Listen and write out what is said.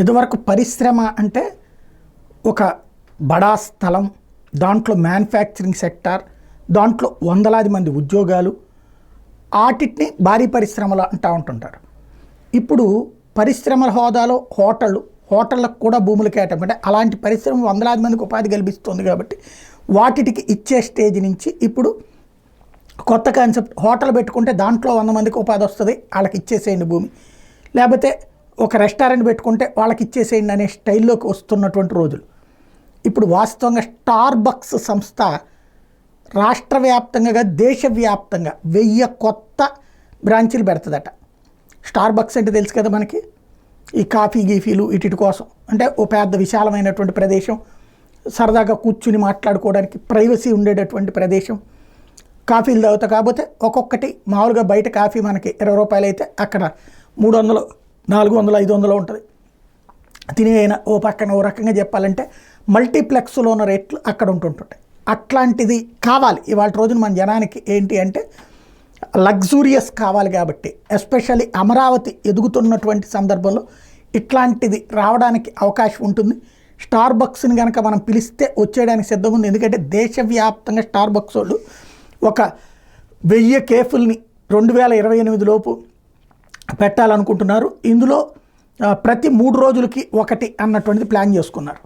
ఇదివరకు పరిశ్రమ అంటే ఒక బడా స్థలం, దాంట్లో మ్యానుఫ్యాక్చరింగ్ సెక్టార్, దాంట్లో వందలాది మంది ఉద్యోగాలు, ఆటిని భారీ పరిశ్రమలు అంటూ ఉంటుంటారు. ఇప్పుడు పరిశ్రమల హోదాలో హోటళ్ళకు కూడా భూములు కేటాయింపు, అంటే అలాంటి పరిశ్రమ వందలాది మందికి ఉపాధి కల్పిస్తుంది కాబట్టి వాటికి ఇచ్చే స్టేజ్ నుంచి ఇప్పుడు కొత్త కాన్సెప్ట్, హోటల్ పెట్టుకుంటే దాంట్లో 100 మందికి ఉపాధి వస్తుంది, వాళ్ళకి ఇచ్చేసేయండి భూమి, లేకపోతే ఒక రెస్టారెంట్ పెట్టుకుంటే వాళ్ళకి ఇచ్చేసేయండి అనే స్టైల్లోకి వస్తున్నటువంటి రోజులు. ఇప్పుడు వాస్తవంగా స్టార్బక్స్ సంస్థ రాష్ట్ర వ్యాప్తంగా దేశవ్యాప్తంగా 1000 కొత్త బ్రాంచీలు పెడుతుందట. స్టార్బక్స్ అంటే తెలుసు కదా మనకి, ఈ కాఫీ గీఫీలు ఇటు కోసం, అంటే ఓ పెద్ద విశాలమైనటువంటి ప్రదేశం, సరదాగా కూర్చుని మాట్లాడుకోవడానికి ప్రైవసీ ఉండేటటువంటి ప్రదేశం, కాఫీలు తాగుతా. కాకపోతే ఒక్కొక్కటి మామూలుగా బయట కాఫీ మనకి 20 రూపాయలు అయితే అక్కడ 300, 400, 500 ఉంటుంది. తినేనా ఓ పక్కన ఓ రకంగా చెప్పాలంటే మల్టీప్లెక్స్లో ఉన్న రేట్లు అక్కడ ఉంటుంటాయి. అట్లాంటిది కావాలి ఇవాళ రోజున మన జనానికి. ఏంటి అంటే లగ్జూరియస్ కావాలి కాబట్టి, ఎస్పెషల్లీ అమరావతి ఎదుగుతున్నటువంటి సందర్భంలో ఇట్లాంటిది రావడానికి అవకాశం ఉంటుంది. స్టార్బక్స్ని కనుక మనం పిలిస్తే వచ్చేయడానికి సిద్ధంగా ఉంది. ఎందుకంటే దేశవ్యాప్తంగా స్టార్బక్స్ వాళ్ళు ఒక 1000 కేఫుల్ని 2028 లోపు పెట్టాలనుకుంటున్నారు. ఇందులో ప్రతి 3 రోజులకి ఒకటి అన్నటువంటిది ప్లాన్ చేసుకున్నారు.